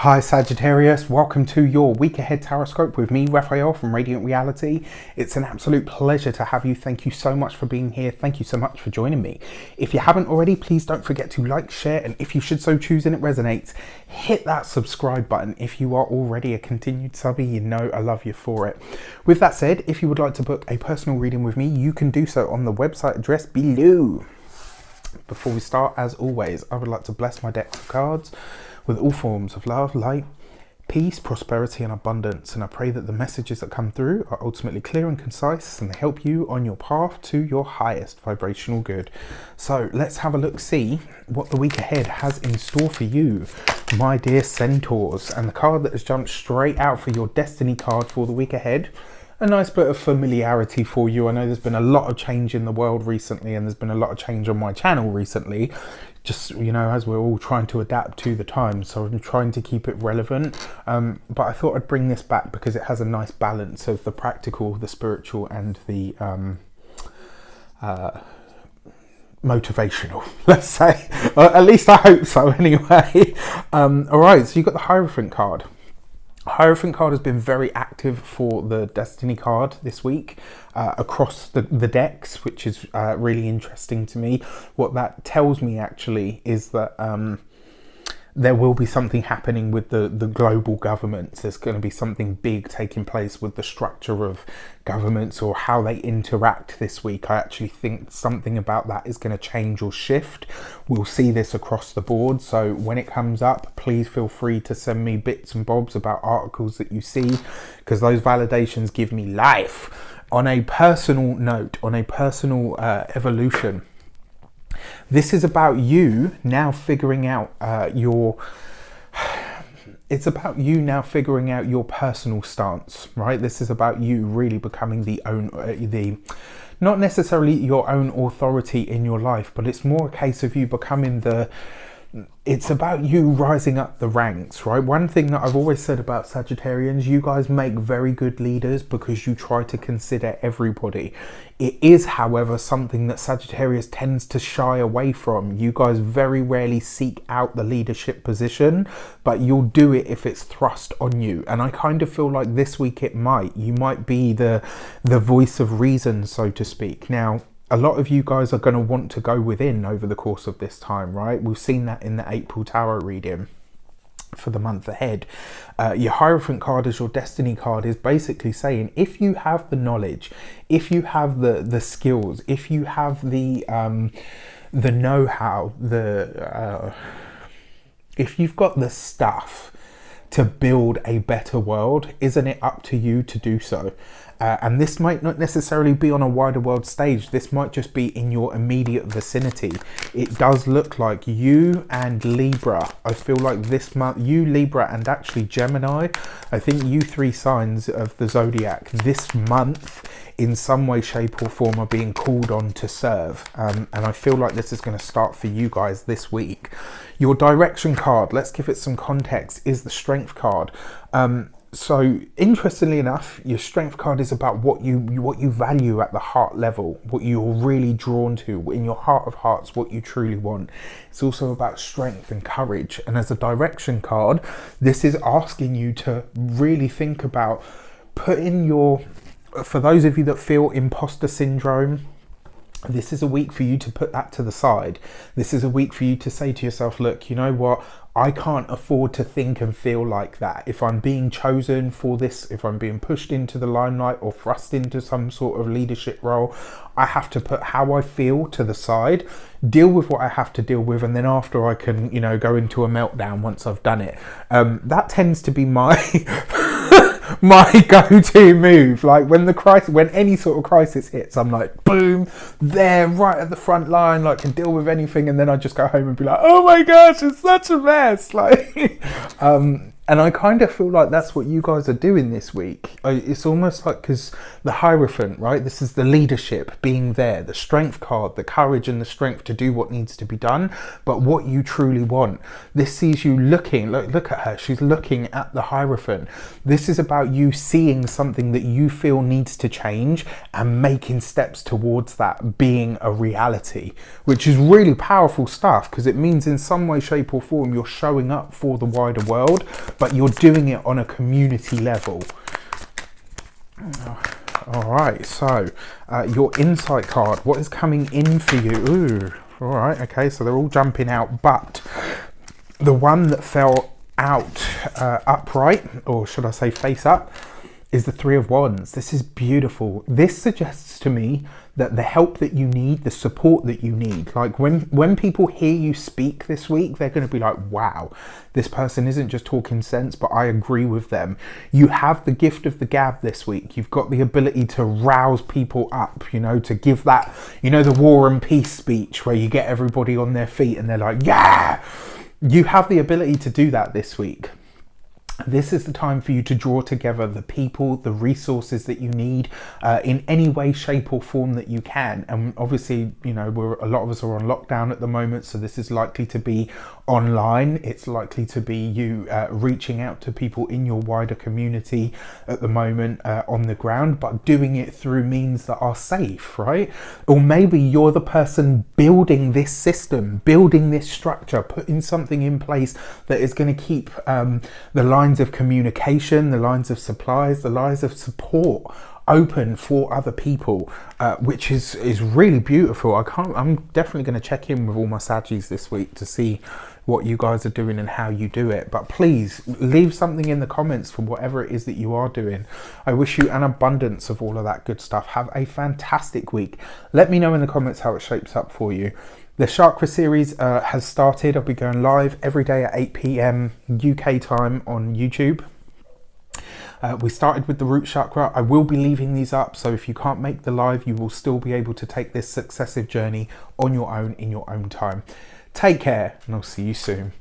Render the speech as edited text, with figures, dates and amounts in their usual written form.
Hi Sagittarius, welcome to your week ahead tarot with me, Raphael from Reydiant Reality. It's an absolute pleasure to have you. Thank you so much for being here. Thank you so much for joining me. If you haven't already, please don't forget to like, share, and if you should so choose and it resonates, hit that subscribe button. If you are already a continued subby, you know I love you for it. With that said, if you would like to book a personal reading with me, you can do so on the website address below. Before we start, as always, I would like to bless my deck of cards with all forms of love, light, peace, prosperity and abundance. And I pray that the messages that come through are ultimately clear and concise and they help you on your path to your highest vibrational good. So let's have a look, see what the week ahead has in store for you, my dear centaurs. And the card that has jumped straight out for your destiny card for the week ahead, a nice bit of familiarity for you. I know there's been a lot of change in the world recently and there's been a lot of change on my channel recently, just, you know, as we're all trying to adapt to the times. So I'm trying to keep it relevant, but I thought I'd bring this back because it has a nice balance of the practical, the spiritual and the motivational, let's say. At least I hope so anyway. All right, so you've got the Hierophant card. Hierophant card has been very active for the Destiny card this week across the decks, which is really interesting to me. What that tells me actually is that there will be something happening with the global governments. There's going to be something big taking place with the structure of governments or how they interact this week. I actually think something about that is going to change or shift. We'll see this across the board. So when it comes up, please feel free to send me bits and bobs about articles that you see, because those validations give me life. On a personal note, on a personal evolution, this is about you now figuring out it's about you now figuring out your personal stance, right? This is about you really becoming not necessarily your own authority in your life, but it's more a case of you becoming it's about you rising up the ranks, right? One thing that I've always said about Sagittarians, you guys make very good leaders because you try to consider everybody. It is, however, something that Sagittarius tends to shy away from. You guys very rarely seek out the leadership position, but you'll do it if it's thrust on you. And I kind of feel like this week you might be the voice of reason, so to speak. Now, a lot of you guys are going to want to go within over the course of this time, right? We've seen that in the April tarot reading for the month ahead. Your Hierophant card as your destiny card is basically saying, if you have the knowledge, if you have the skills, if you have the know-how, if you've got the stuff to build a better world, isn't it up to you to do so? And this might not necessarily be on a wider world stage. This might just be in your immediate vicinity. It does look like you and Libra. I feel like this month, you, Libra, and actually Gemini, I think you three signs of the zodiac this month in some way, shape or form are being called on to serve. And I feel like this is going to start for you guys this week. Your direction card, let's give it some context, is the Strength card. So interestingly enough, your Strength card is about what you value at the heart level, what you're really drawn to in your heart of hearts, what you truly want. It's also about strength and courage. And as a direction card, this is asking you to really think about for those of you that feel imposter syndrome, this is a week for you to put that to the side. This is a week for you to say to yourself, look, you know what? I can't afford to think and feel like that. If I'm being chosen for this, if I'm being pushed into the limelight or thrust into some sort of leadership role, I have to put how I feel to the side, deal with what I have to deal with, and then after I can, you know, go into a meltdown once I've done it. That tends to be my my go-to move. Like when any sort of crisis hits, I'm like, boom, there, right at the front line, like can deal with anything, and then I just go home and be like, oh my gosh, it's such a mess. Like, and I kind of feel like that's what you guys are doing this week. It's almost like, because the Hierophant, right? This is the leadership being there, the Strength card, the courage and the strength to do what needs to be done, but what you truly want. This sees you looking, look at her, she's looking at the Hierophant. This is about you seeing something that you feel needs to change and making steps towards that being a reality, which is really powerful stuff, because it means in some way, shape or form, you're showing up for the wider world, but you're doing it on a community level. All right, so your insight card, what is coming in for you? Ooh, all right, okay, so they're all jumping out, but the one that fell out upright, or should I say face up, is the Three of Wands. This is beautiful. This suggests to me that the help that you need, the support that you need, like when people hear you speak this week, they're going to be like, wow, this person isn't just talking sense, but I agree with them. You have the gift of the gab this week. You've got the ability to rouse people up, you know, to give that, you know, the War and Peace speech where you get everybody on their feet and they're like, yeah, you have the ability to do that this week. This is the time for you to draw together the people, the resources that you need in any way, shape or form that you can. And obviously, you know, a lot of us are on lockdown at the moment, so this is likely to be online. It's likely to be you reaching out to people in your wider community at the moment on the ground, but doing it through means that are safe, right? Or maybe you're the person building this system, building this structure, putting something in place that is going to keep the lines of communication, the lines of supplies, the lines of support open for other people, which is really beautiful. I'm definitely going to check in with all my Saggies this week to see what you guys are doing and how you do it. But please leave something in the comments for whatever it is that you are doing. I wish you an abundance of all of that good stuff. Have a fantastic week. Let me know in the comments how it shapes up for you. The Chakra series has started. I'll be going live every day at 8 p.m. UK time on YouTube. We started with the root chakra. I will be leaving these up, so if you can't make the live, you will still be able to take this successive journey on your own in your own time. Take care, and I'll see you soon.